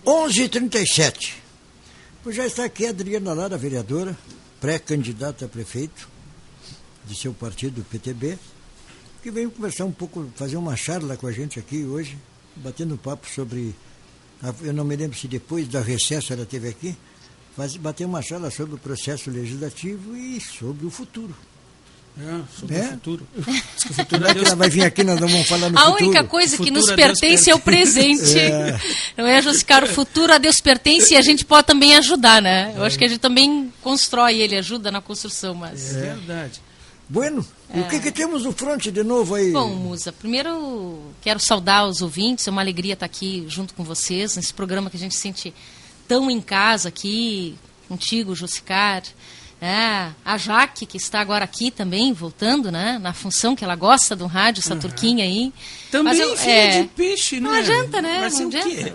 11h37. Pois já está aqui a Adriana Lara, vereadora, pré-candidata a prefeito de seu partido, o PTB, que veio conversar um pouco, fazer uma charla com a gente aqui hoje, batendo papo sobre, eu não me lembro se depois da recesso ela esteve aqui, bater uma charla sobre o processo legislativo e sobre o futuro. Sobre o futuro. Diz que o futuro é que ela vai vir aqui, nós vamos falar no a futuro. A única coisa que nos pertence é o presente. Não é, Josicar? O futuro a Deus pertence e a gente pode também ajudar, né? Eu acho que a gente também constrói ele, ajuda na construção. Mas... É verdade. Bueno, e o que temos no fronte de novo aí? Bom, Musa, primeiro quero saudar os ouvintes, é uma alegria estar aqui junto com vocês, nesse programa que a gente se sente tão em casa aqui, contigo, Josicar. A Jaque, que está agora aqui também, voltando, né? Na função que ela gosta do rádio, essa turquinha aí. Também filha de peixe, né? Não adianta, né? Mas não adianta.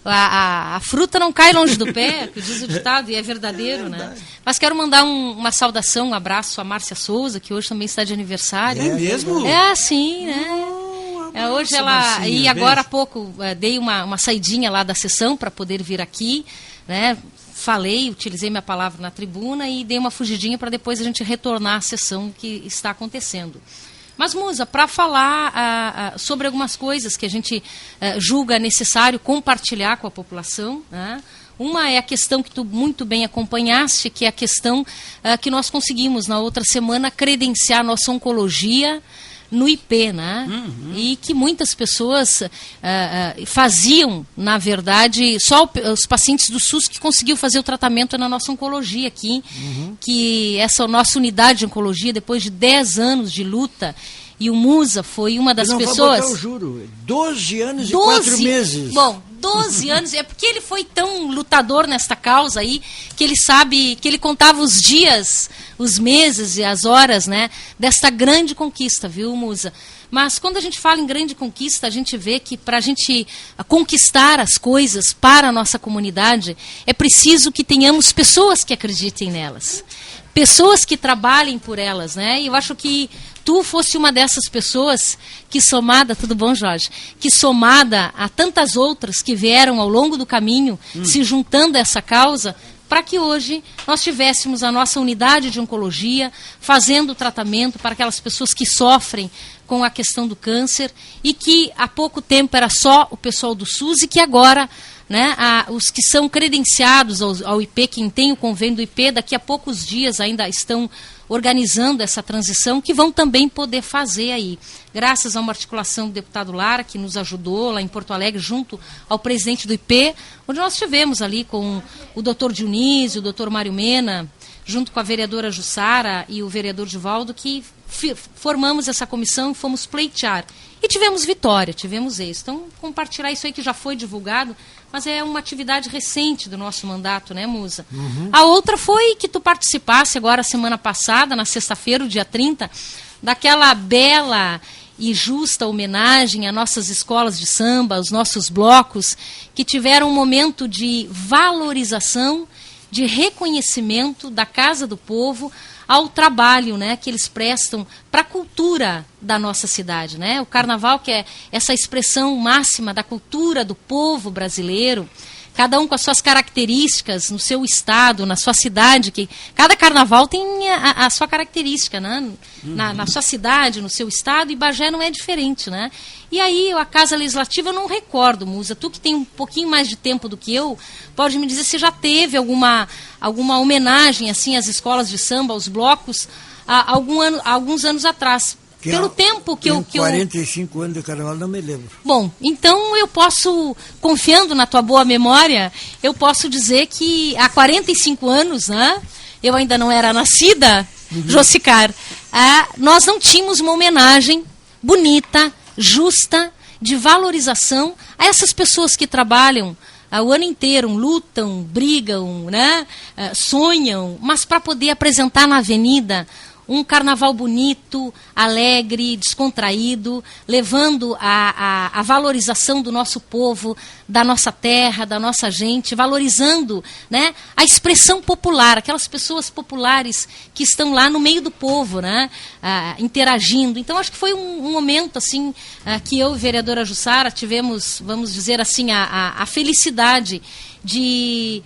A fruta não cai longe do pé, que diz o ditado, e é verdadeiro, né? Mas quero mandar uma saudação, um abraço a Márcia Souza, que hoje também está de aniversário. É mesmo? É, sim, né? Hoje ela... Marcinha, e agora há pouco dei uma saidinha lá da sessão para poder vir aqui, né? Falei, utilizei minha palavra na tribuna e dei uma fugidinha para depois a gente retornar à sessão que está acontecendo. Mas, Musa, para falar sobre algumas coisas que a gente julga necessário compartilhar com a população, né? Uma é a questão que tu muito bem acompanhaste, que é a questão que nós conseguimos na outra semana credenciar nossa oncologia no IP, né? E que muitas pessoas faziam, na verdade, só os pacientes do SUS que conseguiu fazer o tratamento na nossa oncologia aqui, que essa nossa unidade de oncologia, depois de 10 anos de luta, e o Musa foi uma das pessoas... Não vou botar o juro, 12 anos e 4 meses. Bom, 12 anos, é porque ele foi tão lutador nesta causa aí, que ele sabe, que ele contava os dias, os meses e as horas, né, desta grande conquista, viu, Musa? Mas quando a gente fala em grande conquista, a gente vê que para a gente conquistar as coisas para a nossa comunidade, é preciso que tenhamos pessoas que acreditem nelas. Pessoas que trabalhem por elas, né? E eu acho que tu fosse uma dessas pessoas que somada, tudo bom, Jorge? Que somada a tantas outras que vieram ao longo do caminho, se juntando a essa causa, para que hoje nós tivéssemos a nossa unidade de oncologia fazendo o tratamento para aquelas pessoas que sofrem com a questão do câncer e que há pouco tempo era só o pessoal do SUS e que agora... né, os que são credenciados ao IP, quem tem o convênio do IP, daqui a poucos dias ainda estão organizando essa transição, que vão também poder fazer aí. Graças a uma articulação do deputado Lara, que nos ajudou lá em Porto Alegre, junto ao presidente do IP, onde nós estivemos ali com o doutor Dionísio, o doutor Mário Mena, junto com a vereadora Jussara e o vereador Divaldo, que formamos essa comissão e fomos pleitear. E tivemos vitória, tivemos êxito. Então, compartilhar isso aí que já foi divulgado, mas é uma atividade recente do nosso mandato, né, Musa? A outra foi que tu participasse agora, semana passada, na sexta-feira, dia 30, daquela bela e justa homenagem às nossas escolas de samba, aos nossos blocos, que tiveram um momento de valorização, de reconhecimento da Casa do Povo, ao trabalho, né, que eles prestam para a cultura da nossa cidade, né? O carnaval, que é essa expressão máxima da cultura do povo brasileiro, cada um com as suas características no seu estado, na sua cidade, que cada carnaval tem a sua característica, né? Na sua cidade, no seu estado, e Bagé não é diferente, né? E aí, a Casa Legislativa, eu não recordo, Musa, tu que tem um pouquinho mais de tempo do que eu, pode me dizer se já teve alguma homenagem, assim, às escolas de samba, aos blocos, alguns anos atrás. Pelo tempo que eu... 45 anos de carnaval, não me lembro. Bom, então eu posso, confiando na tua boa memória, eu posso dizer que há 45 anos, né, eu ainda não era nascida, Josicar, nós não tínhamos uma homenagem bonita, justa, de valorização a essas pessoas que trabalham o ano inteiro, lutam, brigam, né, sonham, mas para poder apresentar na avenida um carnaval bonito, alegre, descontraído, levando a valorização do nosso povo, da nossa terra, da nossa gente, valorizando, né, a expressão popular, aquelas pessoas populares que estão lá no meio do povo, né, interagindo. Então, acho que foi um momento assim, que eu e a vereadora Jussara tivemos, vamos dizer assim, a felicidade de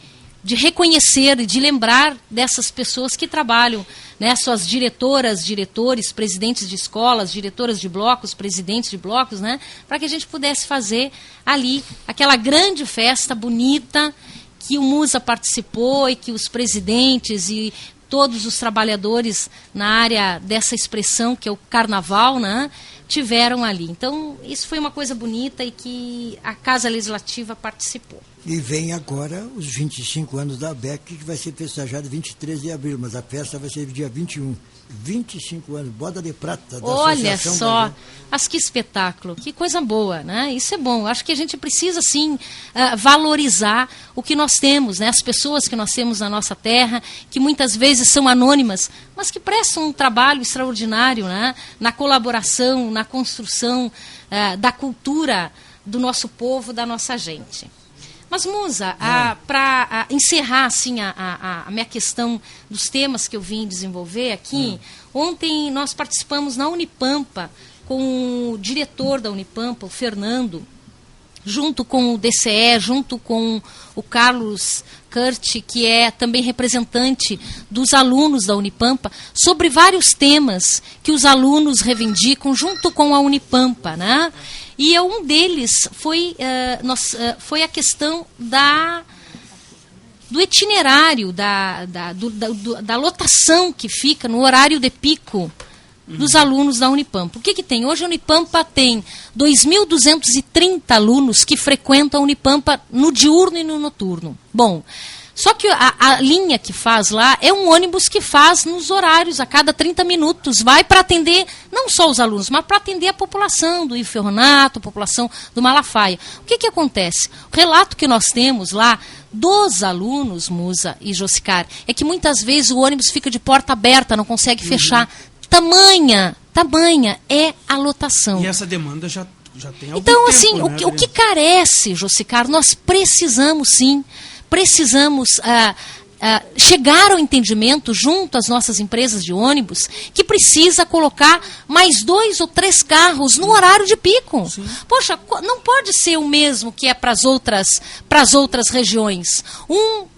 reconhecer e de lembrar dessas pessoas que trabalham, né, suas diretoras, diretores, presidentes de escolas, diretoras de blocos, presidentes de blocos, né, para que a gente pudesse fazer ali aquela grande festa bonita que o Musa participou e que os presidentes e todos os trabalhadores na área dessa expressão, que é o carnaval, né, tiveram ali. Então, isso foi uma coisa bonita e que a Casa Legislativa participou. E vem agora os 25 anos da ABEC, que vai ser festejado 23 de abril, mas a festa vai ser dia 21. 25 anos, boda de prata da Olha Associação só, mas que espetáculo, que coisa boa, né? Isso é bom. Acho que a gente precisa, sim, valorizar o que nós temos, né? As pessoas que nós temos na nossa terra, que muitas vezes são anônimas, mas que prestam um trabalho extraordinário, né? Na colaboração, na construção da cultura do nosso povo, da nossa gente. Mas, Musa, para encerrar assim, a minha questão dos temas que eu vim desenvolver aqui, ontem nós participamos na Unipampa com o diretor da Unipampa, o Fernando, junto com o DCE, junto com o Carlos Kurt, que é também representante dos alunos da Unipampa, sobre vários temas que os alunos reivindicam junto com a Unipampa, né? E um deles foi, foi a questão do itinerário, da lotação que fica no horário de pico dos alunos da Unipampa. O que tem? Hoje a Unipampa tem 2.230 alunos que frequentam a Unipampa no diurno e no noturno. Bom, só que a linha que faz lá é um ônibus que faz nos horários, a cada 30 minutos, vai para atender não só os alunos, mas para atender a população do Iferronato, a população do Malafaia. O que acontece? O relato que nós temos lá dos alunos, Musa e Josicar, é que muitas vezes o ônibus fica de porta aberta, não consegue fechar. Tamanha é a lotação. E essa demanda já tem algum então, tempo, assim, né, o que carece, Josicar, nós precisamos sim, chegar ao entendimento junto às nossas empresas de ônibus que precisa colocar mais 2 ou 3 carros no horário de pico. Sim. Poxa, não pode ser o mesmo que é para as outras regiões.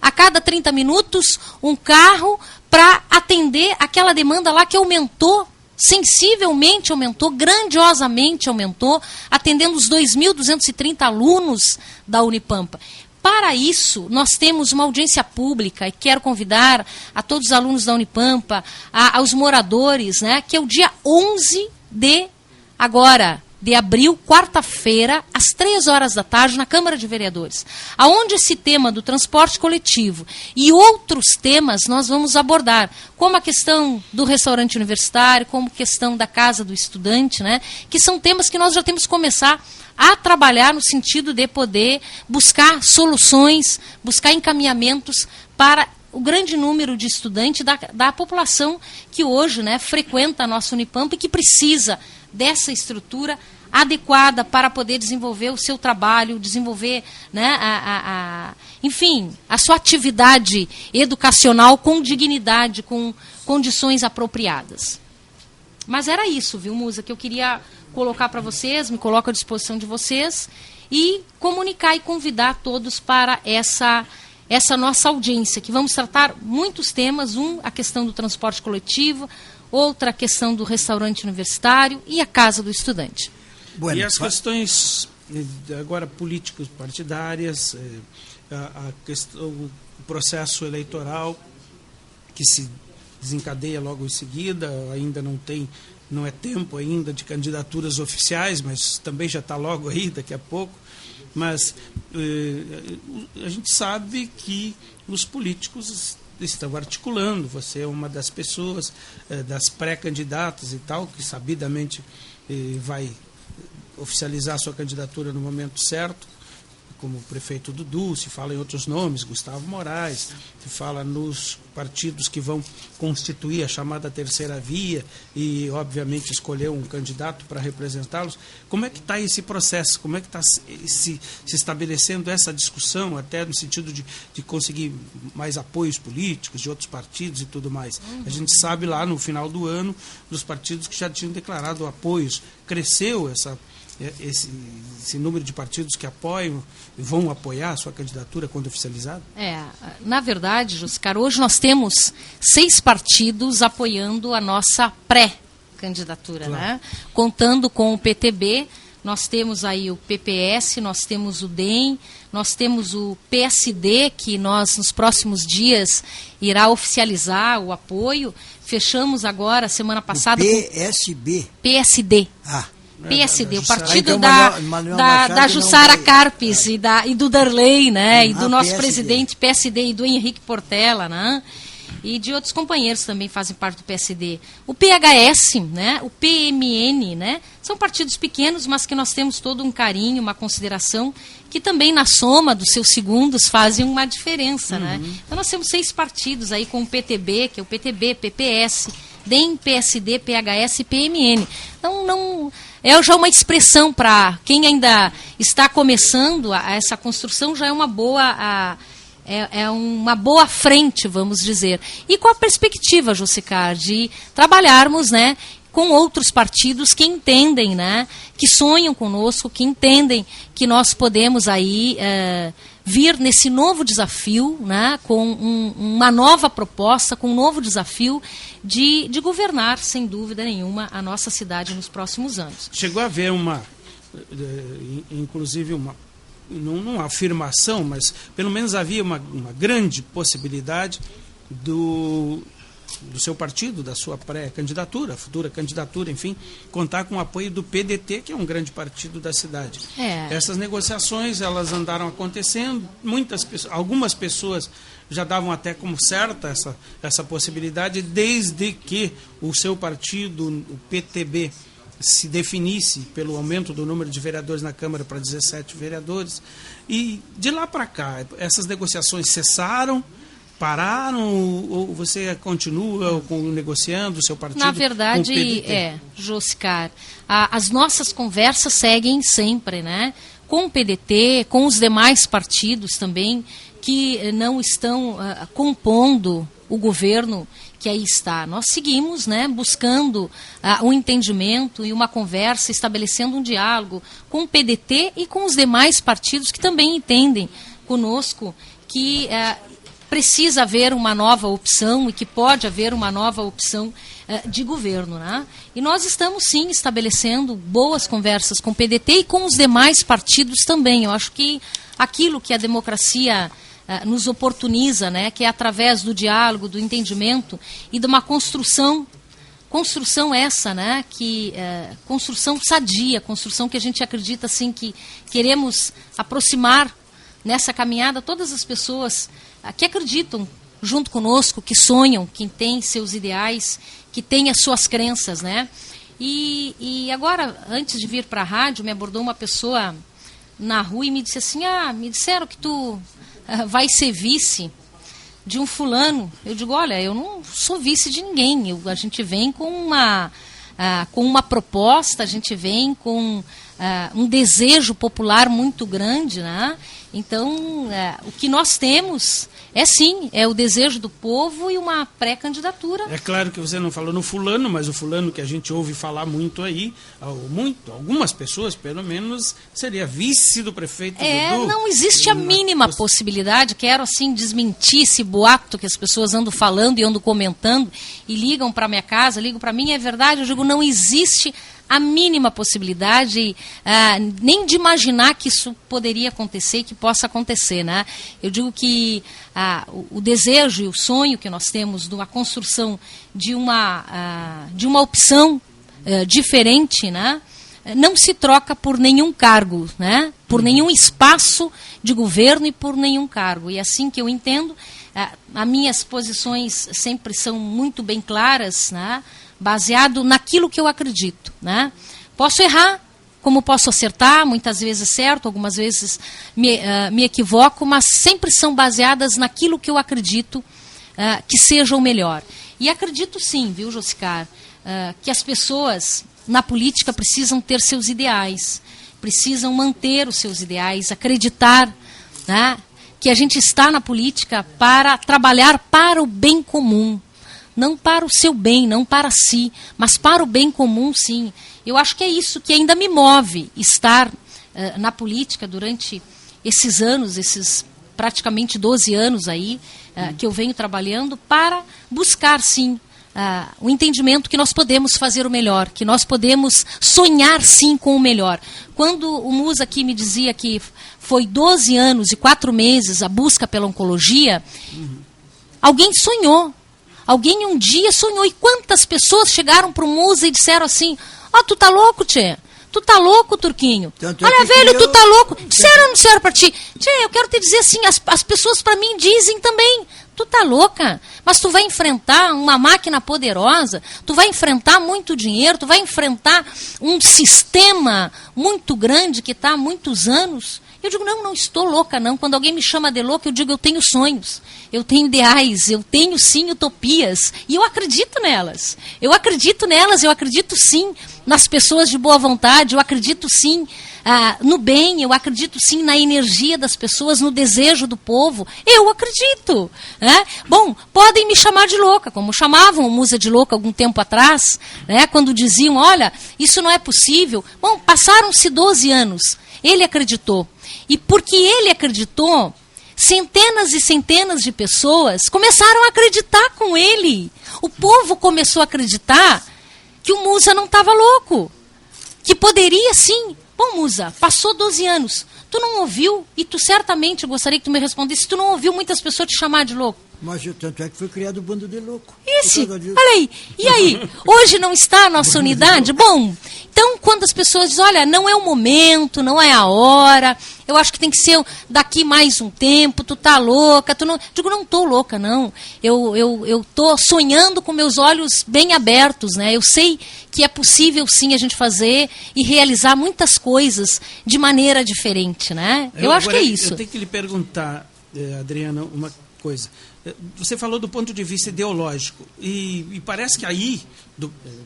A cada 30 minutos, um carro para atender aquela demanda lá que aumentou, sensivelmente aumentou, grandiosamente aumentou, atendendo os 2.230 alunos da Unipampa. Para isso, nós temos uma audiência pública e quero convidar a todos os alunos da Unipampa, aos moradores, né, que é o dia 11 de abril, quarta-feira, às 3 da tarde, na Câmara de Vereadores, aonde esse tema do transporte coletivo e outros temas nós vamos abordar, como a questão do restaurante universitário, como a questão da casa do estudante, né, que são temas que nós já temos que começar a trabalhar no sentido de poder buscar soluções, buscar encaminhamentos para o grande número de estudantes da população que hoje, né, frequenta a nossa Unipampa e que precisa dessa estrutura adequada para poder desenvolver o seu trabalho, desenvolver, né, enfim, a sua atividade educacional com dignidade, com condições apropriadas. Mas era isso, viu, Musa, que eu queria colocar para vocês, me coloco à disposição de vocês e comunicar e convidar todos para essa nossa audiência, que vamos tratar muitos temas, a questão do transporte coletivo, outra a questão do restaurante universitário e a casa do estudante. Bueno, e as questões agora políticas partidárias, o processo eleitoral que se desencadeia logo em seguida, ainda não é tempo ainda de candidaturas oficiais, mas também já está logo aí, daqui a pouco. Mas a gente sabe que os políticos estão articulando, você é uma das pessoas, das pré-candidatas e tal, que sabidamente vai oficializar sua candidatura no momento certo, como o prefeito Dudu, se fala em outros nomes, Gustavo Moraes, se fala nos partidos que vão constituir a chamada terceira via e, obviamente, escolher um candidato para representá-los. Como é que está esse processo? Como é que está se estabelecendo essa discussão, até no sentido de conseguir mais apoios políticos de outros partidos e tudo mais? A gente sabe lá no final do ano dos partidos que já tinham declarado apoios. Cresceu esse número de partidos que apoiam e vão apoiar a sua candidatura quando oficializada? Na verdade, Joscar, hoje nós temos 6 partidos apoiando a nossa pré-candidatura, claro, né? Contando com o PTB, nós temos aí o PPS, nós temos o DEM, nós temos o PSD, que nós, nos próximos dias, irá oficializar o apoio. Fechamos agora, semana passada... PSD. PSD, o partido da Jussara Carpes e do Darley, né? E do nosso presidente PSD e do Henrique Portela, né? E de outros companheiros também fazem parte do PSD. O PHS, né? O PMN, né? São partidos pequenos, mas que nós temos todo um carinho, uma consideração, que também na soma dos seus segundos fazem uma diferença, né? Então nós temos 6 partidos aí com o PTB, que é o PTB, PPS, DEM, PSD, PHS e PMN. Então não... É já uma expressão para quem ainda está começando essa construção, já é uma boa, uma boa frente, vamos dizer. E com a perspectiva, Jussicar, de trabalharmos, né, com outros partidos que entendem, né, que sonham conosco, que entendem que nós podemos aí vir nesse novo desafio, né, com uma nova proposta, com um novo desafio de governar, sem dúvida nenhuma, a nossa cidade nos próximos anos. Chegou a haver inclusive não uma afirmação, mas pelo menos havia uma grande possibilidade do seu partido, da sua pré-candidatura, futura candidatura, enfim, contar com o apoio do PDT, que é um grande partido da cidade. Essas negociações, elas andaram acontecendo, algumas pessoas já davam até como certa essa possibilidade, desde que o seu partido, o PTB, se definisse pelo aumento do número de vereadores na Câmara para 17 vereadores. E de lá para cá, essas negociações cessaram, pararam, ou você continua negociando o seu partido? Na verdade, Jussicar, as nossas conversas seguem sempre, né? Com o PDT, com os demais partidos também, que não estão compondo o governo que aí está. Nós seguimos, né, buscando um entendimento e uma conversa, estabelecendo um diálogo com o PDT e com os demais partidos que também entendem conosco que precisa haver uma nova opção e que pode haver uma nova opção de governo, né? E nós estamos, sim, estabelecendo boas conversas com o PDT e com os demais partidos também. Eu acho que aquilo que a democracia nos oportuniza, né, que é através do diálogo, do entendimento e de uma construção essa, né, construção sadia, construção que a gente acredita, assim, que queremos aproximar nessa caminhada todas as pessoas que acreditam junto conosco, que sonham, que têm seus ideais, que têm as suas crenças, né? E agora, antes de vir para a rádio, me abordou uma pessoa na rua e me disse assim, me disseram que tu vai ser vice de um fulano. Eu digo, olha, eu não sou vice de ninguém, a gente vem com uma proposta, a gente vem com um desejo popular muito grande, né? Então, o que nós temos sim, é o desejo do povo e uma pré-candidatura. É claro que você não falou no fulano, mas o fulano que a gente ouve falar muito aí, algumas pessoas, pelo menos, seria vice do prefeito Dudu. Não existe a mínima possibilidade, quero assim desmentir esse boato que as pessoas andam falando e andam comentando e ligam para minha casa, ligam para mim, é verdade, eu digo, não existe a mínima possibilidade, nem de imaginar que isso poderia acontecer, que possa acontecer, né? Eu digo que o desejo e o sonho que nós temos de uma construção de uma opção diferente, né? Não se troca por nenhum cargo, né? Por nenhum espaço de governo e por nenhum cargo. E assim que eu entendo, as minhas posições sempre são muito bem claras, né? Baseado naquilo que eu acredito, né? Posso errar, como posso acertar, muitas vezes certo, algumas vezes me equivoco, mas sempre são baseadas naquilo que eu acredito que seja o melhor. E acredito sim, viu, Josicar, que as pessoas na política precisam ter seus ideais, precisam manter os seus ideais, acreditar, né, que a gente está na política para trabalhar para o bem comum. Não para o seu bem, não para si, mas para o bem comum, sim. Eu acho que é isso que ainda me move, estar na política durante esses anos, esses praticamente 12 anos aí, que eu venho trabalhando, para buscar, sim, o entendimento que nós podemos fazer o melhor, que nós podemos sonhar, sim, com o melhor. Quando o Musa aqui me dizia que foi 12 anos e 4 meses a busca pela oncologia, alguém sonhou. Alguém um dia sonhou. E quantas pessoas chegaram para o Musa e disseram assim: ó, tu tá louco, tchê? Tu tá louco, Turquinho? Olha, velho, tu tá louco. Disseram ou não disseram para ti? Tchê, eu quero te dizer assim, as pessoas para mim dizem também: tu tá louca, mas tu vai enfrentar uma máquina poderosa, tu vai enfrentar muito dinheiro, tu vai enfrentar um sistema muito grande que está há muitos anos. Eu digo, não estou louca, não. Quando alguém me chama de louca, eu digo, eu tenho sonhos, eu tenho ideais, eu tenho, sim, utopias. E eu acredito nelas. Eu acredito, sim, nas pessoas de boa vontade, eu acredito, sim, no bem, eu acredito, sim, na energia das pessoas, no desejo do povo. Eu acredito. Né? Bom, podem me chamar de louca, como chamavam o Musa de louca algum tempo atrás, né? Quando diziam, olha, isso não é possível. Bom, passaram-se 12 anos. Ele acreditou. E porque ele acreditou, centenas e centenas de pessoas começaram a acreditar com ele. O povo começou a acreditar que o Musa não estava louco. Que poderia, sim. Bom, Musa, passou 12 anos. Tu não ouviu, e tu certamente, gostaria que tu me respondesse, tu não ouviu muitas pessoas te chamar de louco? Mas tanto é que foi criado o bando de louco. Olha aí. E aí? Hoje não está a nossa unidade? Bom, então quando as pessoas dizem, olha, não é o momento, não é a hora, eu acho que tem que ser daqui mais um tempo, tu tá louca, tu não... Digo, não tô louca, não. Eu tô sonhando com meus olhos bem abertos, né? Eu sei que é possível, sim, a gente fazer e realizar muitas coisas de maneira diferente, né? Eu acho que é isso. Eu tenho que lhe perguntar, Adriana, uma coisa. Você falou do ponto de vista ideológico e parece que aí,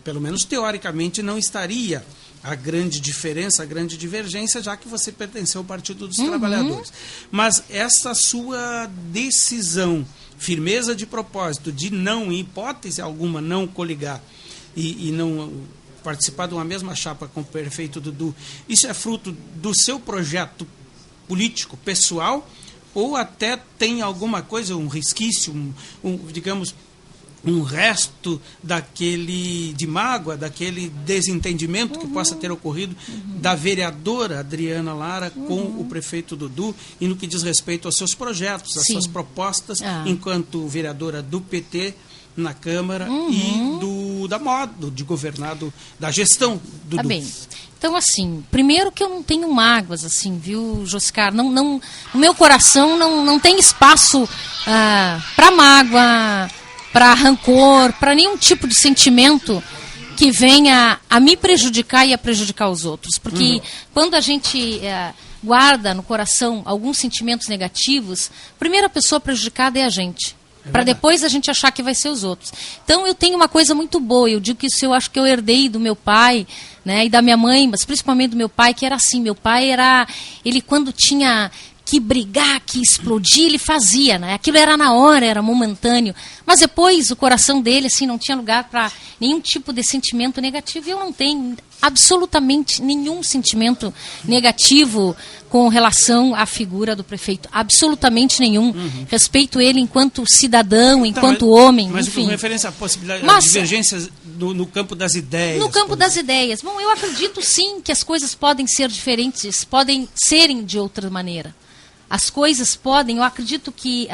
pelo menos teoricamente, não estaria a grande diferença, a grande divergência, já que você pertenceu ao Partido dos Trabalhadores. Mas essa sua decisão, firmeza de propósito, de não, em hipótese alguma, não coligar e não participar de uma mesma chapa com o prefeito Dudu, isso é fruto do seu projeto político, pessoal, ou até tem alguma coisa, um resquício, digamos, um resto daquele de mágoa, daquele desentendimento que possa ter ocorrido da vereadora Adriana Lara com o prefeito Dudu e no que diz respeito aos seus projetos, às suas propostas, enquanto vereadora do PT na Câmara e da moda de governado, da gestão do Dudu. Bem. Então, assim, primeiro que eu não tenho mágoas, assim, viu, Josicar? Não, no meu coração não tem espaço para mágoa, para rancor, para nenhum tipo de sentimento que venha a me prejudicar e a prejudicar os outros. Porque quando a gente guarda no coração alguns sentimentos negativos, a primeira pessoa prejudicada é a gente. Para depois a gente achar que vai ser os outros. Então eu tenho uma coisa muito boa, eu digo que isso eu acho que eu herdei do meu pai, né, e da minha mãe, mas principalmente do meu pai, que era assim, meu pai ele quando tinha que brigar, que explodir, ele fazia, né? Aquilo era na hora, era momentâneo. Mas depois o coração dele, assim, não tinha lugar para nenhum tipo de sentimento negativo. E eu não tenho absolutamente nenhum sentimento negativo com relação à figura do prefeito. Absolutamente nenhum. Respeito ele enquanto cidadão, enquanto homem, mas enfim. Com referência à possibilidade de divergências no campo das ideias. No campo das ideias. Bom, eu acredito sim que as coisas podem ser diferentes, podem serem de outra maneira. As coisas podem, eu acredito que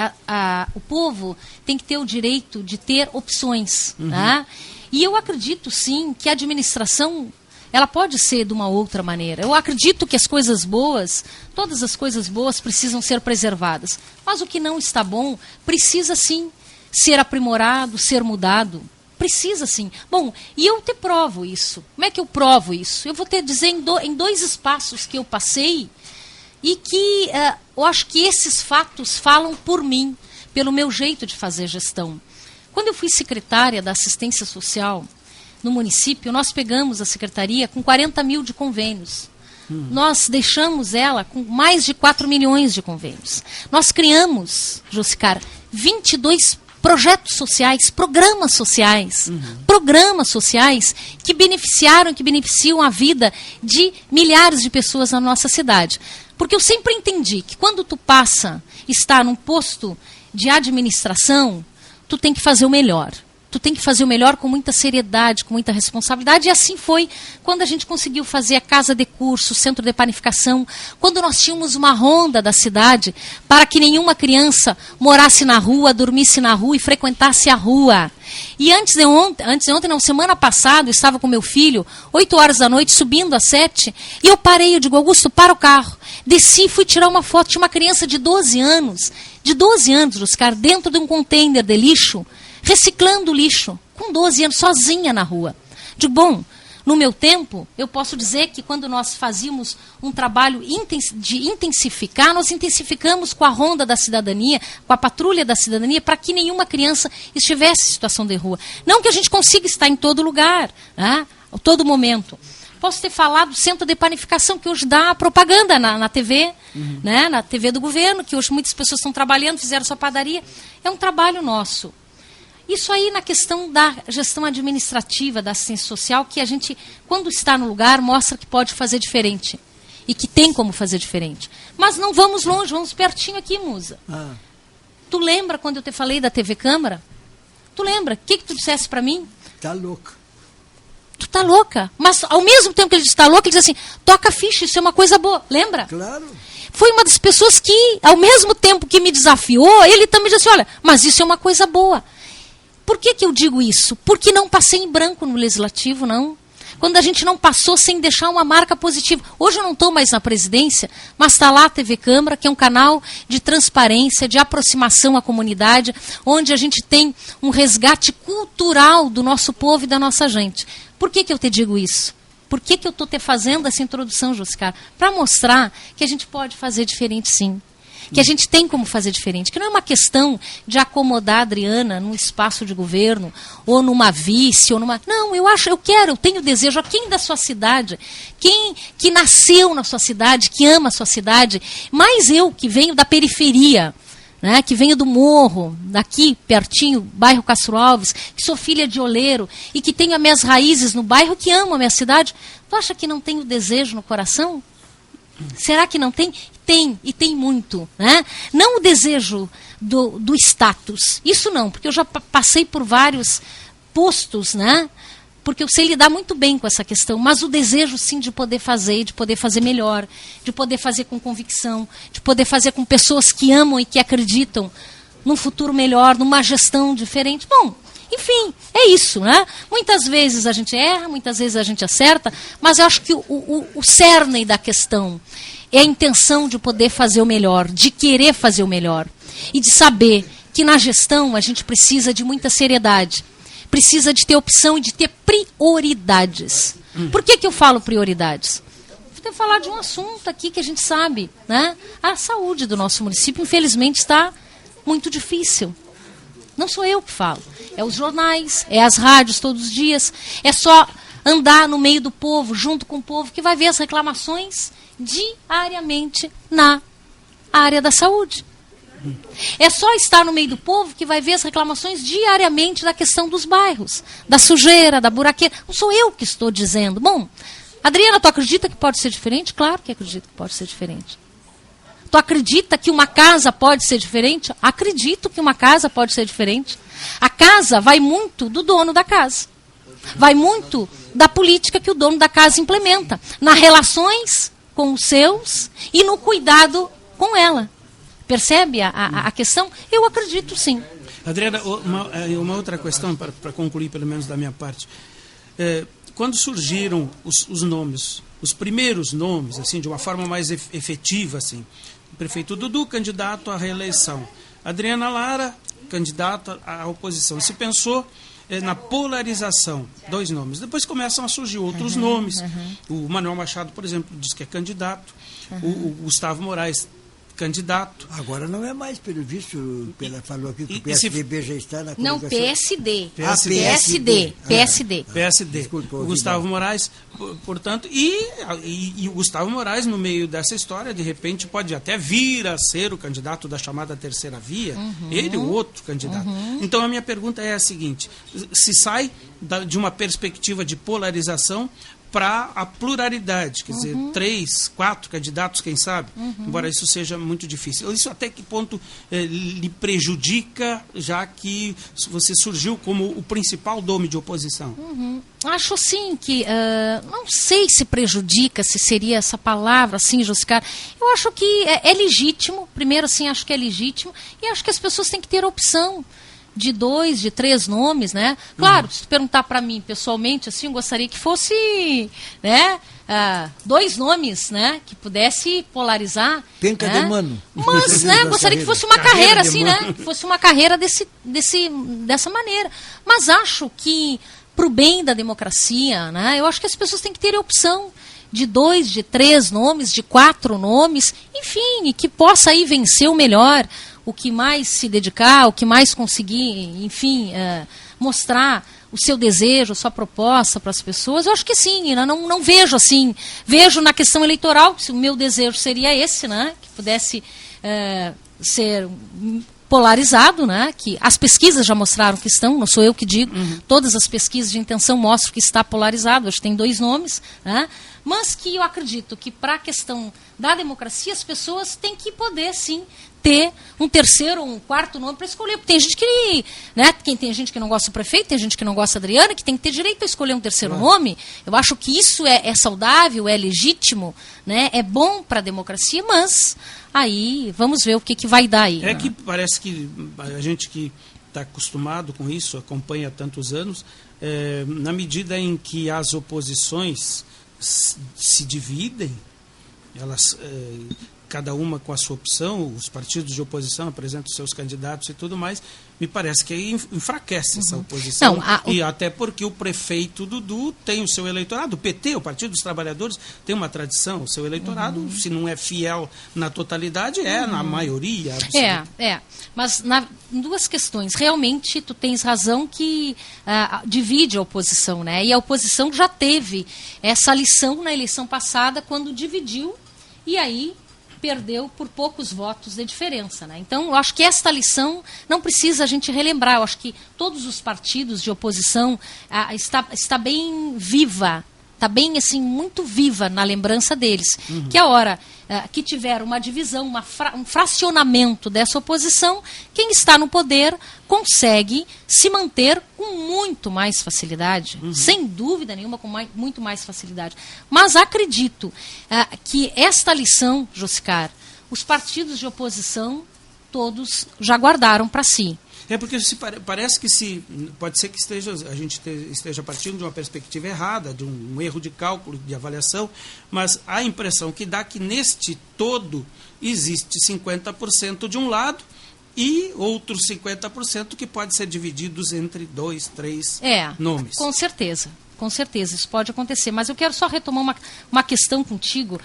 o povo tem que ter o direito de ter opções. Tá? E eu acredito, sim, que a administração ela pode ser de uma outra maneira. Eu acredito que as coisas boas, todas as coisas boas precisam ser preservadas. Mas o que não está bom precisa, sim, ser aprimorado, ser mudado. Precisa sim. Bom, e eu te provo isso. Como é que eu provo isso? Eu vou te dizer em 2 espaços que eu passei e que eu acho que esses fatos falam por mim, pelo meu jeito de fazer gestão. Quando eu fui secretária da assistência social no município, nós pegamos a secretaria com 40 mil de convênios. Nós deixamos ela com mais de 4 milhões de convênios. Nós criamos, Josicar, 22 projetos sociais, programas sociais que beneficiam a vida de milhares de pessoas na nossa cidade. Porque eu sempre entendi que quando tu está num posto de administração, tu tem que fazer o melhor. Tu tem que fazer o melhor com muita seriedade, com muita responsabilidade. E assim foi quando a gente conseguiu fazer a casa de curso, o centro de panificação, quando nós tínhamos uma ronda da cidade para que nenhuma criança morasse na rua, dormisse na rua e frequentasse a rua. E semana passada, eu estava com meu filho, 8 horas da noite, subindo às 7, e eu parei, eu digo, Augusto, para o carro. Desci e fui tirar uma foto de uma criança de 12 anos, Oscar, dentro de um container de lixo, reciclando lixo, com 12 anos, sozinha na rua. Digo, bom, no meu tempo, eu posso dizer que quando nós fazíamos um trabalho de intensificar, nós intensificamos com a ronda da cidadania, com a patrulha da cidadania, para que nenhuma criança estivesse em situação de rua. Não que a gente consiga estar em todo lugar, a todo momento. Posso ter falado do centro de panificação, que hoje dá propaganda na TV, né, na TV do governo, que hoje muitas pessoas estão trabalhando, fizeram sua padaria. É um trabalho nosso. Isso aí na questão da gestão administrativa, da assistência social, que a gente, quando está no lugar, mostra que pode fazer diferente. E que tem como fazer diferente. Mas não vamos longe, vamos pertinho aqui, Musa. Tu lembra quando eu te falei da TV Câmara? Tu lembra? O que tu dissesse para mim? Tá louca. Tu tá louca. Mas ao mesmo tempo que ele disse tá louca, ele diz assim, toca ficha, isso é uma coisa boa. Lembra? Claro. Foi uma das pessoas que, ao mesmo tempo que me desafiou, ele também disse, olha, mas isso é uma coisa boa. Por que eu digo isso? Porque não passei em branco no Legislativo, não. Quando a gente não passou sem deixar uma marca positiva. Hoje eu não estou mais na presidência, mas está lá a TV Câmara, que é um canal de transparência, de aproximação à comunidade, onde a gente tem um resgate cultural do nosso povo e da nossa gente. Por que eu te digo isso? Por que eu estou te fazendo essa introdução, Josicar? Para mostrar que a gente pode fazer diferente, sim. Que a gente tem como fazer diferente, que não é uma questão de acomodar a Adriana num espaço de governo, ou numa vice, ou numa... Não, eu tenho desejo, a quem da sua cidade, quem que nasceu na sua cidade, que ama a sua cidade, mais eu que venho da periferia, né, que venho do morro, daqui pertinho, bairro Castro Alves, que sou filha de oleiro e que tenho as minhas raízes no bairro, que amo a minha cidade, tu acha que não tenho desejo no coração? Será que não tem? Tem, e tem muito. Né? Não o desejo do status, isso não, porque eu já passei por vários postos, né? Porque eu sei lidar muito bem com essa questão, mas o desejo sim de poder fazer melhor, de poder fazer com convicção, de poder fazer com pessoas que amam e que acreditam num futuro melhor, numa gestão diferente. Bom, enfim, é isso, né? Muitas vezes a gente erra, muitas vezes a gente acerta, mas eu acho que o cerne da questão é a intenção de poder fazer o melhor, de querer fazer o melhor. E de saber que na gestão a gente precisa de muita seriedade, precisa de ter opção e de ter prioridades. Por que eu falo prioridades? Vou falar de um assunto aqui que a gente sabe, né? A saúde do nosso município, infelizmente, está muito difícil. Não sou eu que falo, é os jornais, é as rádios todos os dias, é só andar no meio do povo, junto com o povo, que vai ver as reclamações diariamente na área da saúde. É só estar no meio do povo que vai ver as reclamações diariamente da questão dos bairros, da sujeira, da buraqueira. Não sou eu que estou dizendo. Bom, Adriana, tu acredita que pode ser diferente? Claro que acredito que pode ser diferente. Tu acredita que uma casa pode ser diferente? Acredito que uma casa pode ser diferente. A casa vai muito do dono da casa. Vai muito da política que o dono da casa implementa. Nas relações com os seus e no cuidado com ela. Percebe a questão? Eu acredito sim. Adriana, uma outra questão, para concluir pelo menos da minha parte. Quando surgiram os nomes, os primeiros nomes, assim, de uma forma mais efetiva, assim, o prefeito Dudu, candidato à reeleição, Adriana Lara, candidata à oposição. Se pensou na polarização, 2 nomes. Depois começam a surgir outros nomes. O Manuel Machado, por exemplo, diz que é candidato. O Gustavo Moraes, candidato. Agora não é mais, pelo visto, falou aqui que o PSDB já está na coligação. Não, PSD. PSD. PSD. Desculpa, o Gustavo Moraes, portanto, e o Gustavo Moraes, no meio dessa história, de repente pode até vir a ser o candidato da chamada terceira via, ele ou outro candidato. Então a minha pergunta é a seguinte: se sai de uma perspectiva de polarização para a pluralidade, quer dizer, 3, 4 candidatos, quem sabe, embora isso seja muito difícil. Isso até que ponto lhe prejudica, já que você surgiu como o principal nome de oposição? Acho sim que, não sei se prejudica, se seria essa palavra assim, Josicar. Eu acho que é legítimo, primeiro assim, acho que é legítimo, e acho que as pessoas têm que ter opção de 2, de 3 nomes, né? Claro, se perguntar para mim pessoalmente, assim, eu gostaria que fosse, né, 2 nomes, né, que pudesse polarizar. Penca né? de mano. Mas, né, gostaria que fosse uma carreira assim, né? Que fosse uma carreira dessa maneira. Mas acho que, para o bem da democracia, né, eu acho que as pessoas têm que ter a opção de 2, de 3 nomes, de 4 nomes, enfim, e que possa aí vencer o melhor, o que mais se dedicar, o que mais conseguir, enfim, mostrar o seu desejo, a sua proposta para as pessoas. Eu acho que sim, né? Não vejo assim, vejo na questão eleitoral, se o meu desejo seria esse, né? Que pudesse ser polarizado, né? Que as pesquisas já mostraram que estão, não sou eu que digo, todas as pesquisas de intenção mostram que está polarizado, acho que tem 2 nomes, né? Mas que eu acredito que para a questão da democracia as pessoas têm que poder, sim, ter um terceiro ou um quarto nome para escolher. Porque tem gente que, né, tem gente que não gosta do prefeito, tem gente que não gosta da Adriana, que tem que ter direito a escolher um terceiro nome. Eu acho que isso é saudável, é legítimo, né, é bom para a democracia, mas aí vamos ver o que vai dar aí. É, né? Que parece que a gente que está acostumado com isso, acompanha há tantos anos, na medida em que as oposições se dividem, elas... cada uma com a sua opção, os partidos de oposição apresentam seus candidatos e tudo mais, me parece que aí enfraquece essa oposição. Não, e até porque o prefeito Dudu tem o seu eleitorado, o PT, o Partido dos Trabalhadores, tem uma tradição, o seu eleitorado, se não é fiel na totalidade, na maioria absoluta. Mas em 2 questões, realmente tu tens razão que divide a oposição, né? E a oposição já teve essa lição na eleição passada, quando dividiu, e aí perdeu por poucos votos de diferença, né? Então, eu acho que esta lição não precisa a gente relembrar. Eu acho que todos os partidos de oposição está bem viva, está bem, assim, muito viva na lembrança deles. Que a hora que tiver uma divisão, um fracionamento dessa oposição, quem está no poder consegue se manter com muito mais facilidade, sem dúvida nenhuma, com muito mais facilidade. Mas acredito que esta lição, Josicar, os partidos de oposição todos já guardaram para si. É porque parece que pode ser que a gente esteja partindo de uma perspectiva errada, de um erro de cálculo, de avaliação, mas a impressão que dá que neste todo existe 50% de um lado e outros 50% que pode ser divididos entre 2, 3 nomes. Com certeza. Com certeza, isso pode acontecer. Mas eu quero só retomar uma questão contigo,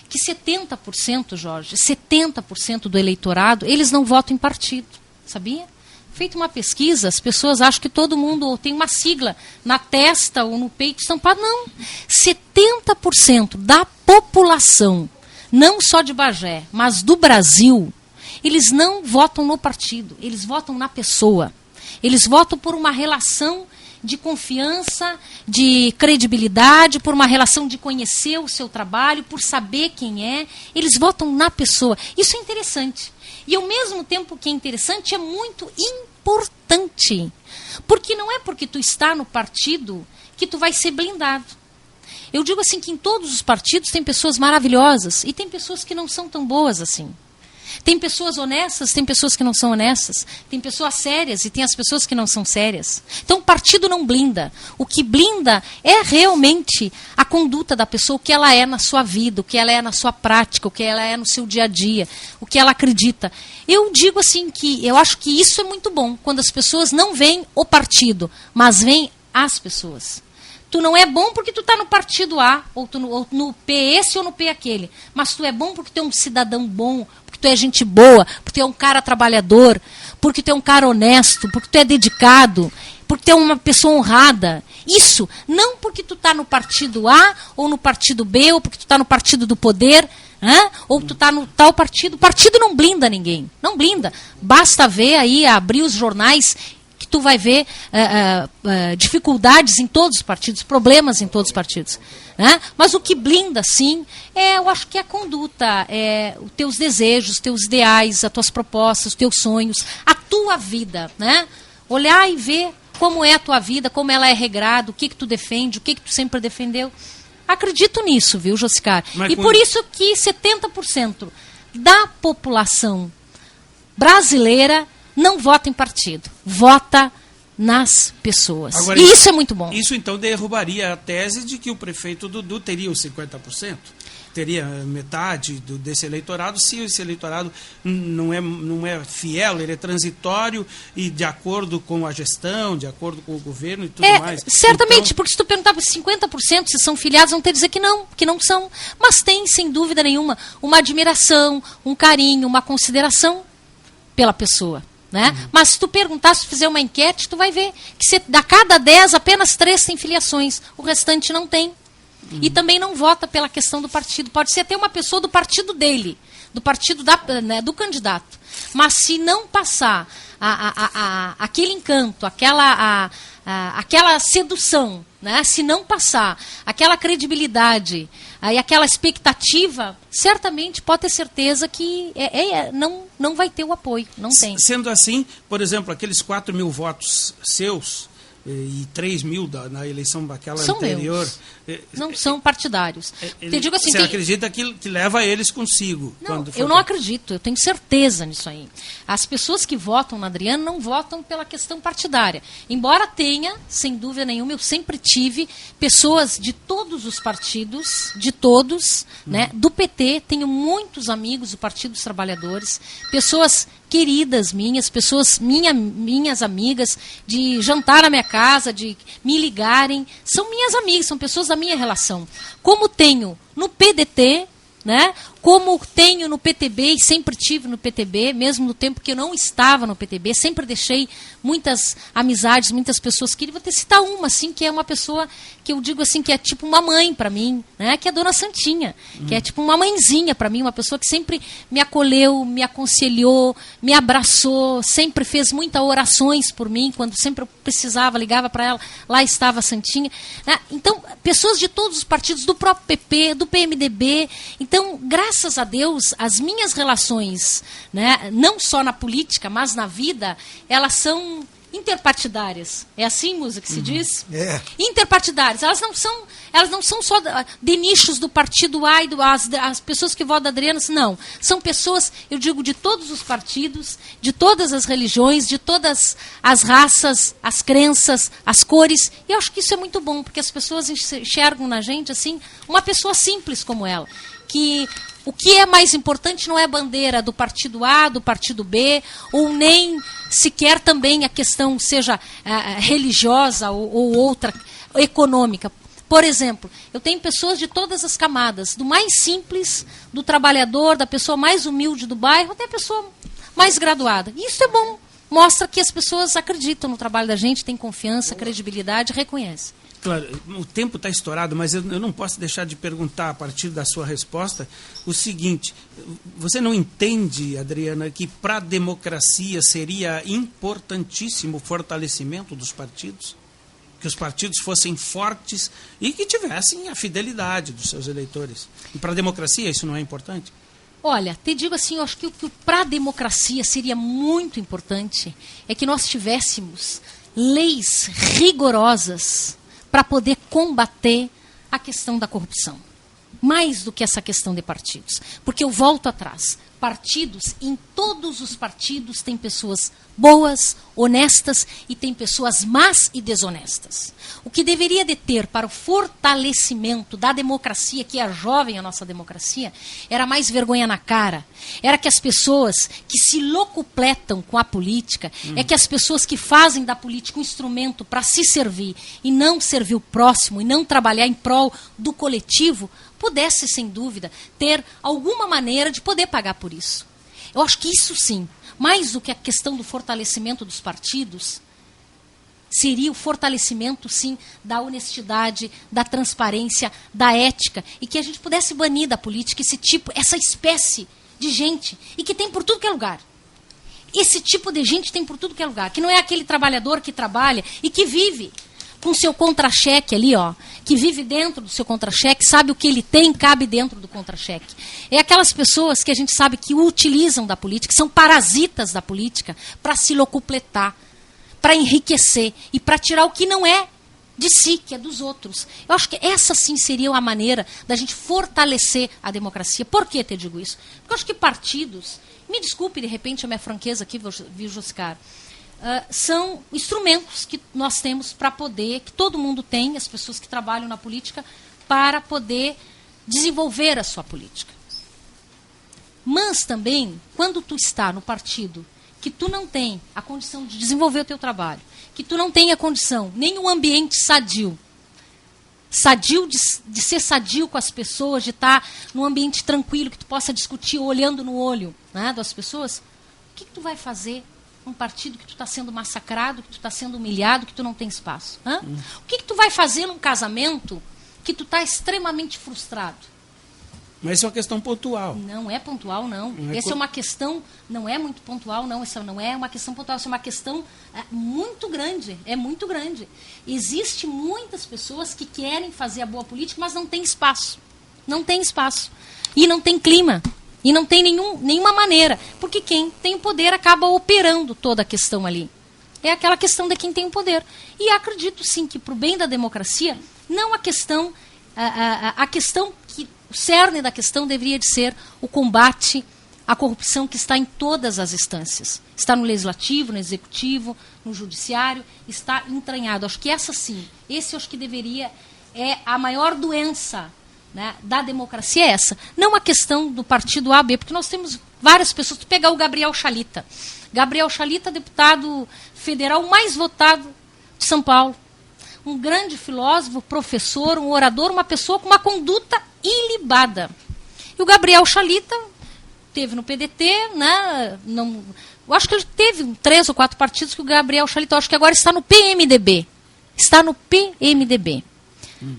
que 70%, Jorge, 70% do eleitorado, eles não votam em partido. Sabia? Feita uma pesquisa, as pessoas acham que todo mundo tem uma sigla na testa ou no peito estampado. Não. 70% da população, não só de Bagé, mas do Brasil, eles não votam no partido, eles votam na pessoa. Eles votam por uma relação de confiança, de credibilidade, por uma relação de conhecer o seu trabalho, por saber quem é. Eles votam na pessoa. Isso é interessante. E, ao mesmo tempo que é interessante, é muito importante. Porque não é porque tu está no partido que tu vai ser blindado. Eu digo assim que em todos os partidos tem pessoas maravilhosas e tem pessoas que não são tão boas assim. Tem pessoas honestas, tem pessoas que não são honestas. Tem pessoas sérias e tem as pessoas que não são sérias. Então, o partido não blinda. O que blinda é realmente a conduta da pessoa, o que ela é na sua vida, o que ela é na sua prática, o que ela é no seu dia a dia, o que ela acredita. Eu digo assim que eu acho que isso é muito bom, quando as pessoas não veem o partido, mas veem as pessoas. Tu não é bom porque tu está no partido A, ou no P esse ou no P aquele. Mas tu é bom porque tu é um cidadão bom, porque tu é gente boa, porque tu é um cara trabalhador, porque tu é um cara honesto, porque tu é dedicado, porque tu é uma pessoa honrada. Isso, não porque tu está no partido A, ou no partido B, ou porque tu está no partido do poder, ou tu está no tal partido. O partido não blinda ninguém, não blinda. Basta ver aí, abrir os jornais, que tu vai ver dificuldades em todos os partidos, problemas em todos os partidos. Né? Mas o que blinda, sim, eu acho que é a conduta, os teus desejos, os teus ideais, as tuas propostas, os teus sonhos, a tua vida. Né? Olhar e ver como é a tua vida, como ela é regrada, o que tu defende, o que tu sempre defendeu. Acredito nisso, viu, Josicar? E por isso que 70% da população brasileira não vota em partido, vota nas pessoas. Agora, e isso é muito bom. Isso, então, derrubaria a tese de que o prefeito Dudu teria os 50%? Teria metade desse eleitorado, se esse eleitorado não é fiel, ele é transitório e de acordo com a gestão, de acordo com o governo e tudo mais. Certamente, então, porque se tu perguntar para os 50% se são filiados, vão ter que dizer que não são. Mas tem, sem dúvida nenhuma, uma admiração, um carinho, uma consideração pela pessoa. Né? Mas se tu perguntar, se fizer uma enquete, tu vai ver que da cada 10, apenas 3 têm filiações, o restante não tem. E também não vota pela questão do partido. Pode ser até uma pessoa do partido dele, do partido do candidato. Mas se não passar aquele encanto, aquela sedução, né? Se não passar aquela credibilidade e aquela expectativa, certamente pode ter certeza que não vai ter o apoio. Não tem. Sendo assim, por exemplo, aqueles 4.000 votos seus e 3.000 na eleição daquela são anterior... Não são partidários. Te digo assim, você acredita que leva eles consigo? Não, eu não acredito, eu tenho certeza nisso aí. As pessoas que votam na Adriana não votam pela questão partidária. Embora tenha, sem dúvida nenhuma, eu sempre tive pessoas de todos os partidos, de todos, né? Do PT, tenho muitos amigos do Partido dos Trabalhadores, pessoas queridas minhas, pessoas minhas amigas, de jantar na minha casa, de me ligarem, são minhas amigas, são pessoas da minha relação. Como tenho no PDT, né? Como tenho no PTB, e sempre tive no PTB, mesmo no tempo que eu não estava no PTB, sempre deixei muitas amizades, muitas pessoas queridas. Vou te citar uma, assim, que é uma pessoa que eu digo assim, que é tipo uma mãe para mim, né? Que é a Dona Santinha, que é tipo uma mãezinha para mim, uma pessoa que sempre me acolheu, me aconselhou, me abraçou, sempre fez muitas orações por mim, quando sempre eu precisava, ligava para ela, lá estava a Santinha. Né? Então, pessoas de todos os partidos, do próprio PP, do PMDB. Então, graças a Deus, as minhas relações, né, não só na política, mas na vida, elas são interpartidárias. É assim, Musa, que se diz? É. Interpartidárias. Elas não são só de nichos do partido A e as pessoas que votam da Adriana, não. São pessoas, eu digo, de todos os partidos, de todas as religiões, de todas as raças, as crenças, as cores. E eu acho que isso é muito bom, porque as pessoas enxergam na gente, assim, uma pessoa simples como ela. Que o que é mais importante não é a bandeira do partido A, do partido B, ou nem sequer também a questão seja religiosa ou outra, econômica. Por exemplo, eu tenho pessoas de todas as camadas, do mais simples, do trabalhador, da pessoa mais humilde do bairro, até a pessoa mais graduada. E isso é bom, mostra que as pessoas acreditam no trabalho da gente, têm confiança, credibilidade, reconhecem. Claro, o tempo está estourado, mas eu não posso deixar de perguntar, a partir da sua resposta, o seguinte: você não entende, Adriana, que para a democracia seria importantíssimo o fortalecimento dos partidos? Que os partidos fossem fortes e que tivessem a fidelidade dos seus eleitores. E para a democracia isso não é importante? Olha, te digo assim, eu acho que o que para a democracia seria muito importante é que nós tivéssemos leis rigorosas para poder combater a questão da corrupção. Mais do que essa questão de partidos. Porque eu volto atrás. partidos, em todos os partidos tem pessoas boas, honestas e tem pessoas más e desonestas. O que deveria de ter para o fortalecimento da democracia, que é jovem a nossa democracia, era mais vergonha na cara. Era que as pessoas que se locupletam com a política, é que as pessoas que fazem da política um instrumento para se servir e não servir o próximo e não trabalhar em prol do coletivo, pudesse, sem dúvida, ter alguma maneira de poder pagar por isso. Eu acho que isso sim, mais do que a questão do fortalecimento dos partidos, seria o fortalecimento, sim, da honestidade, da transparência, da ética, e que a gente pudesse banir da política essa espécie de gente, e que tem por tudo que é lugar. Esse tipo de gente tem por tudo que é lugar, que não é aquele trabalhador que trabalha e que vive com seu contra-cheque ali, ó, que vive dentro do seu contra-cheque, sabe o que ele tem, cabe dentro do contra-cheque. É aquelas pessoas que a gente sabe que utilizam da política, são parasitas da política, para se locupletar, para enriquecer e para tirar o que não é de si, que é dos outros. Eu acho que essa sim seria a maneira da gente fortalecer a democracia. Por que te digo isso? Porque eu acho que partidos, me desculpe de repente a minha franqueza aqui, viu, Joscar, são instrumentos que nós temos para poder, que todo mundo tem, as pessoas que trabalham na política, para poder desenvolver a sua política. Mas também, quando tu está no partido que tu não tem a condição de desenvolver o teu trabalho, que tu não tem a condição, nem um ambiente sadio de ser sadio com as pessoas, de estar num ambiente tranquilo, que tu possa discutir olhando no olho, né, das pessoas, o que tu vai fazer um partido que tu está sendo massacrado, que tu está sendo humilhado, que tu não tem espaço? O que tu vai fazer num casamento que tu está extremamente frustrado? Mas isso é uma questão pontual. Não é pontual, não. Essa é uma questão, não é muito pontual, não. Essa não é uma questão pontual, essa é uma questão muito grande. É muito grande. Existem muitas pessoas que querem fazer a boa política, mas não tem espaço. Não tem espaço. E não tem clima. E não tem nenhuma maneira. Porque quem tem o poder acaba operando toda a questão ali. É aquela questão de quem tem o poder. E acredito, sim, que para o bem da democracia, não a questão... A questão que... O cerne da questão deveria de ser o combate à corrupção que está em todas as instâncias. Está no legislativo, no executivo, no judiciário, está entranhado. Acho que essa sim, esse acho que deveria, é a maior doença, né, da democracia é essa. Não a questão do partido A, B, porque nós temos várias pessoas. Tu pegar o Gabriel Chalita. Gabriel Chalita, deputado federal mais votado de São Paulo. Um grande filósofo, professor, um orador, uma pessoa com uma conduta ilibada. E o Gabriel Chalita teve no PDT, né, não, eu acho que ele teve 3 ou 4 partidos que o Gabriel Chalita, eu acho que agora está no PMDB. Está no PMDB.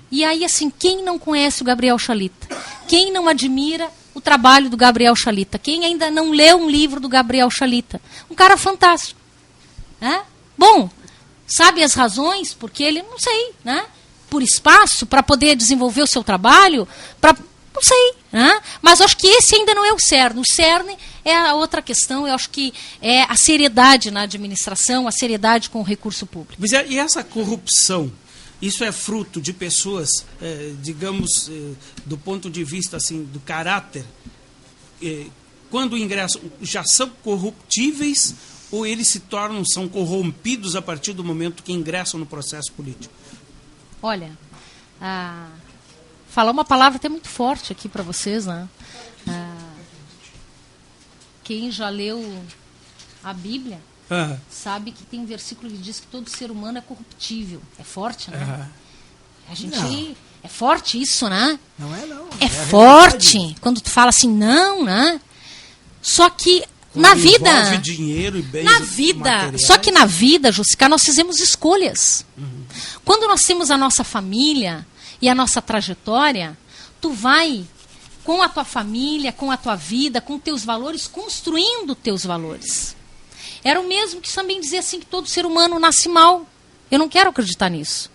E aí, assim, quem não conhece o Gabriel Chalita? Quem não admira o trabalho do Gabriel Chalita? Quem ainda não leu um livro do Gabriel Chalita? Um cara fantástico. Né? Bom, sabe as razões? Porque ele, não sei, né? Por espaço, para poder desenvolver o seu trabalho, não sei, né? Mas eu acho que esse ainda não é o cerne. O cerne é a outra questão, eu acho que é a seriedade na administração, a seriedade com o recurso público. E essa corrupção, isso é fruto de pessoas, digamos, do ponto de vista assim, do caráter, quando ingressam, já são corruptíveis ou eles são corrompidos a partir do momento que ingressam no processo político? Olha, falar uma palavra até muito forte aqui para vocês, né? Quem já leu a Bíblia sabe que tem um versículo que diz que todo ser humano é corruptível. É forte, né? A gente... Não. É forte isso, né? Não é, não. É forte. Quando tu fala assim, não, né? Só que na vida... dinheiro e bens na vida. Materiais. Só que na vida, Jussica, nós fizemos escolhas. Quando nós temos a nossa família e a nossa trajetória, tu vai com a tua família, com a tua vida, com teus valores, construindo teus valores. Era o mesmo que também dizer assim que todo ser humano nasce mal. Eu não quero acreditar nisso.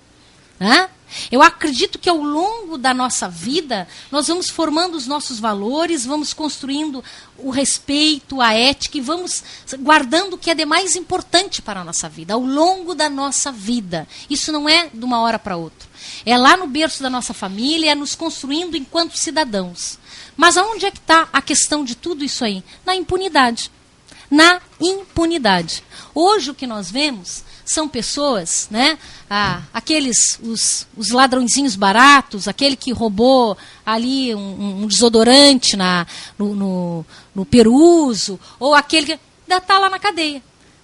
Né? Eu acredito que ao longo da nossa vida, nós vamos formando os nossos valores, vamos construindo o respeito, a ética e vamos guardando o que é de mais importante para a nossa vida, ao longo da nossa vida. Isso não é de uma hora para outra. É lá no berço da nossa família, é nos construindo enquanto cidadãos. Mas aonde é que está a questão de tudo isso aí? Na impunidade. Na impunidade. Hoje o que nós vemos são pessoas, né, os ladrõezinhos baratos, aquele que roubou ali um desodorante no Peruso, ou aquele que ainda está lá na cadeia.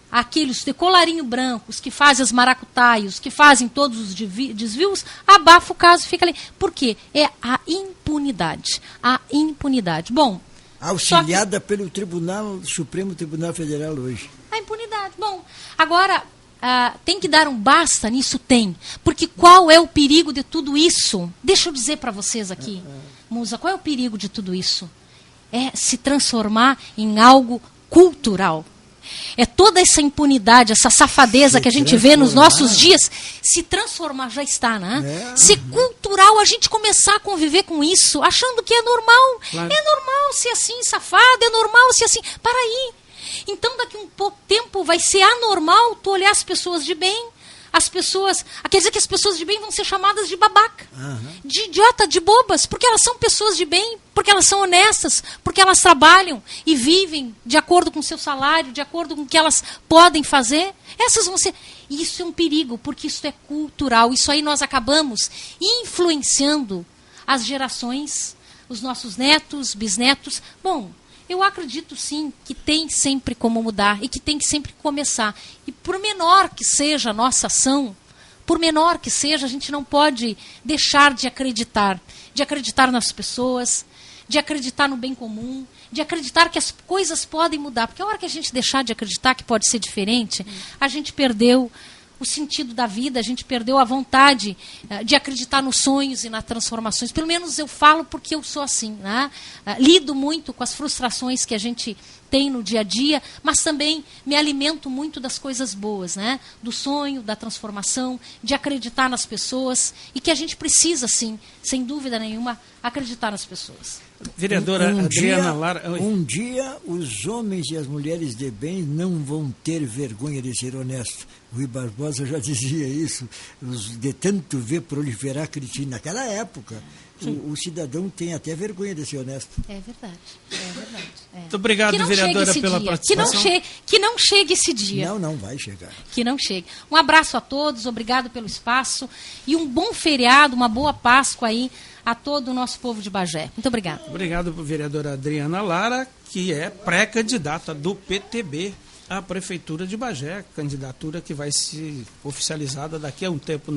Aqueles de colarinho branco, os que fazem as maracutaios, que fazem todos os desvios, abafa o caso e fica ali. Por quê? É a impunidade. A impunidade. Bom, auxiliada pelo Supremo Tribunal Federal hoje. A impunidade. Bom, agora, tem que dar um basta nisso? Tem. Porque qual é o perigo de tudo isso? Deixa eu dizer para vocês aqui, Musa, qual é o perigo de tudo isso? É se transformar em algo cultural. É toda essa impunidade, essa safadeza que a gente vê nos nossos dias, se transformar, já está, né? Se cultural, a gente começar a conviver com isso, achando que é normal. Claro. É normal ser assim, safado, é normal ser assim. Para aí. Então, daqui um pouco tempo, vai ser anormal tu olhar as pessoas de bem. Quer dizer que as pessoas de bem vão ser chamadas de babaca, de idiota, de bobas, porque elas são pessoas de bem, porque elas são honestas, porque elas trabalham e vivem de acordo com o seu salário, de acordo com o que elas podem fazer. Essas vão ser... Isso é um perigo, porque isso é cultural. Isso aí nós acabamos influenciando as gerações, os nossos netos, bisnetos. Bom, eu acredito sim que tem sempre como mudar e que tem que sempre começar. E por menor que seja a nossa ação, por menor que seja, a gente não pode deixar de acreditar nas pessoas, de acreditar no bem comum, de acreditar que as coisas podem mudar. Porque a hora que a gente deixar de acreditar que pode ser diferente, a gente perdeu o sentido da vida, a gente perdeu a vontade de acreditar nos sonhos e nas transformações. Pelo menos eu falo porque eu sou assim, né? Lido muito com as frustrações que a gente tem no dia a dia, mas também me alimento muito das coisas boas, né? Do sonho, da transformação, de acreditar nas pessoas, e que a gente precisa, sim, sem dúvida nenhuma, acreditar nas pessoas. Vereadora Adriana Lara... Um dia os homens e as mulheres de bem não vão ter vergonha de ser honestos. Rui Barbosa já dizia isso, de tanto ver proliferar cretino. Naquela época, o cidadão tem até vergonha de ser honesto. É verdade, é verdade. É. Muito obrigado, vereadora, pela participação. Que não chegue esse dia. Não vai chegar. Que não chegue. Um abraço a todos, obrigado pelo espaço e um bom feriado, uma boa Páscoa aí a todo o nosso povo de Bagé. Muito obrigado. Obrigado, vereadora Adriana Lara, que é pré-candidata do PTB à Prefeitura de Bagé, candidatura que vai ser oficializada daqui a um tempo.